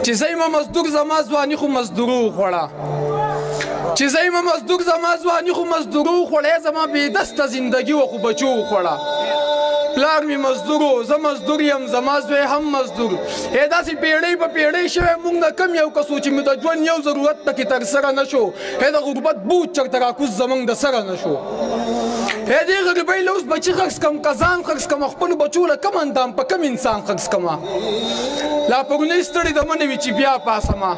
چې زه مزدور زما ځواني خو مزدورو وخوړه چې زه مزدور زما ځواني خو مزدورو وخوړه زما بې دسته زندګي و خو بچو وخوړه پلار می مزدورو زه مزدور یم زما زوی هم مزدور داسې پیړۍ په پیړۍ شوی موږ نه کم یو کس و چې مې د ژوند یو ضرورت پکې ترسره نه شو د غربت بوج چرته راکوز زموږ د سره نه شو دې غریبۍ له اوس بچي خرڅ کړم که ځان خرڅ کړم خپلو بچو له کم اندام په کم انسان خرڅ کړمه لا پرونۍ ستړې دمه نه وي چې بیا پاسمه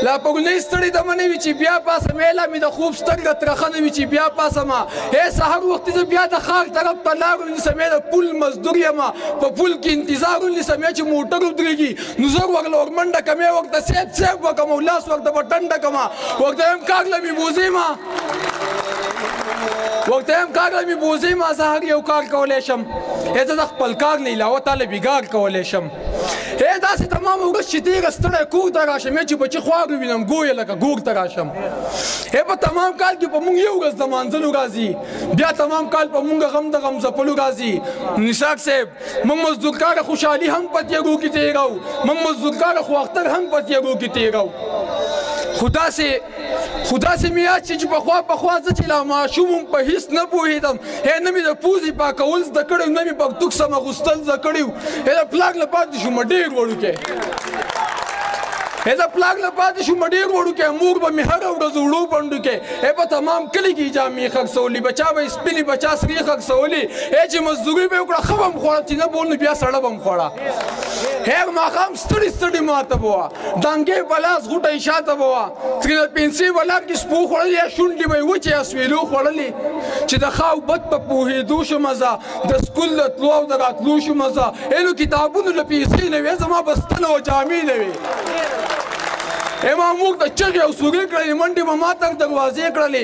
لا پرونۍ ستړې دمه نه وي چې بیا پاسم لا مې د خوب سترګه ترخه نه وي چې بیا پاسمه سهار وختي زه بیا د ښار طرف ته لار ونیسم د پل مزدور یم په پل کې انتظار ونیسم چې موټر ودرېږي نو زه ورغله ورمنډه کړم ورته سیب سیب وکړم او لاس ورته په ټنډه کړم ورته یم کاږله مې بوزېمه ورته یم کاږله مې بوزېمه زه هر یو کار کولی شم زه د خپل کار نه علاوه تاله بېګار کولی شم داسې تمامه ورځ چې تېره ستړی کور ته راشم چې بچي خوار ووینم ګویه لکه ګور ته راشم په تمام کال کې په موږ یو ورځ د مانځلو راځي بیا تمام کال په موږ غم د غم ځپلو راځي نساک صاحب موږ مزدورکاره خوشحالي هم په تېرو کې تېرو موږ مزدورکاره خو اختر هم په تېرو کې تېرو خو داسې مې یاد چې پخوا زه چې لا ماشوم وم په هېڅ نه پوهېدم نه مې د پوزې پاکول زده کړی نه مې پرتوګ سم اغوستل زده کړي د پلاک له پاتې شوم ډېر وړوکی د پلاک له پاتې شوم ډېر وړوکی مور به مې هره ورځ وړو بنډو کې په تمام کلي کې جامې خرڅولي بچا به یې سپینې بچا سرې خرڅولي چې مزدوري به یې وکړه ښه به م خوړه چې نه به نو بیا سړه به م خوړه ماښام ستړي ستړي ماته به وه ډانګې په لاس غوټه یې شاته به وه ترې پنسۍ به لار کې سپو خوړلې یا شونډې به یې وچې یا سویلو خوړلې چې د ښه او بد په پوهېدو شومه زه د سکول د تلو او د راتلو شومه زه نو کتابونو له پیسې نه وې زما بستنه او جامې نه وې ما موږ ته چغې او سورې کړلې منډې به ما تر دروازې کړلې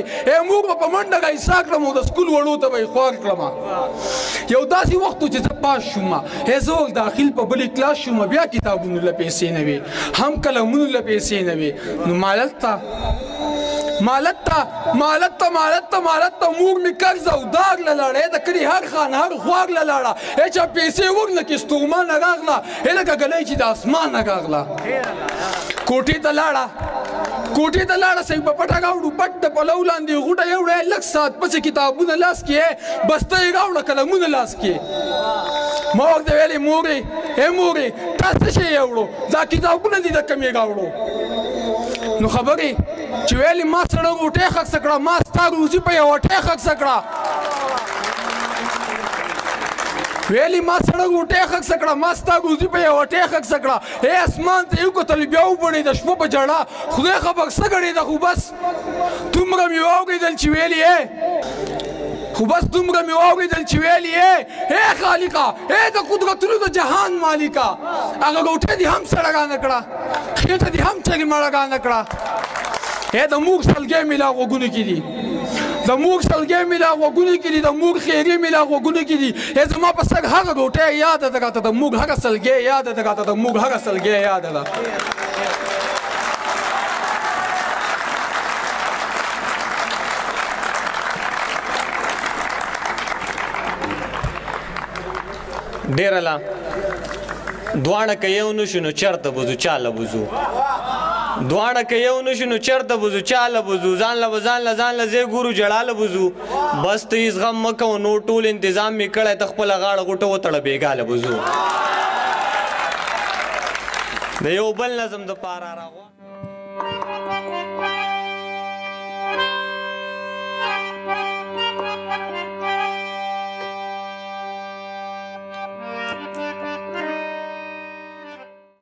موږ به په منډه رایسا کړم او د سکول وړو ته به یې خوار کړم یو داسې وخت و چې زه پاس شوم زه ور داخل په بلې کلاس شوم بیا کتابونو له پیسې نه وې هم قلمونو له پیسې نه وې نو مالت ته مور مې قرض او داغ له لاړه د کلي هر خان هر خوار له لاړه چا پیسې ورنه کې ستومانه راغله لکه ګلی چې د اسمانه راغله کوټې ته لاړه صحیح په پټه راوړو پټ د پلو لاندې غوټه یې وړی لږ ساعت پسې کتابونه لاس کې بسته یې راوړه قلمونه لاس کې ما ورته ویلې مورې تا څه شی یې وړو دا کتابونه دي د کوم یې راوړو نو خبرې چې ویلې ما سړه غوټۍ خرڅه کړه ما ستا روزي په یوه ټۍ خرڅه کړه ویلې ما سړه غوټۍ خرڅه کړه ما ستا روزي په یوه ټۍ خرڅه کړه اسمان ته یې وکتل بیا وبړېده شپه په ژړا خدای خبر څه ګڼېده خو بس دومره مې واورېدل چې ویلې خالقه د قدرتونو د جهان مالکه هغه غوټۍ دې هم سړه رانه کړه خېټه دې هم چغې مړه رانه کړه د موږ سلګۍ مې لا غوږونو کې دي د موږ خیرې مې لا غوږونو کې دي زما په سر هغه غوټۍ یاده ده راته د موږ هغه سلګۍ یاده ده راته د موږ هغه سلګۍ یاده ده ډېره لا دواړه که یو نه شو نو چېرته بوځو چاله بوځو دواړه که یو نه شو نو چېرته بوځو چاله بوځو ځان له ځای ګورو جړاله بوځو بس ته هېڅ غم مه کوه نور ټول انتظام مې کړی ته خپله غاړه غوټه وتړه بېګاله بوځو د یو بل نظم دپاره راغوا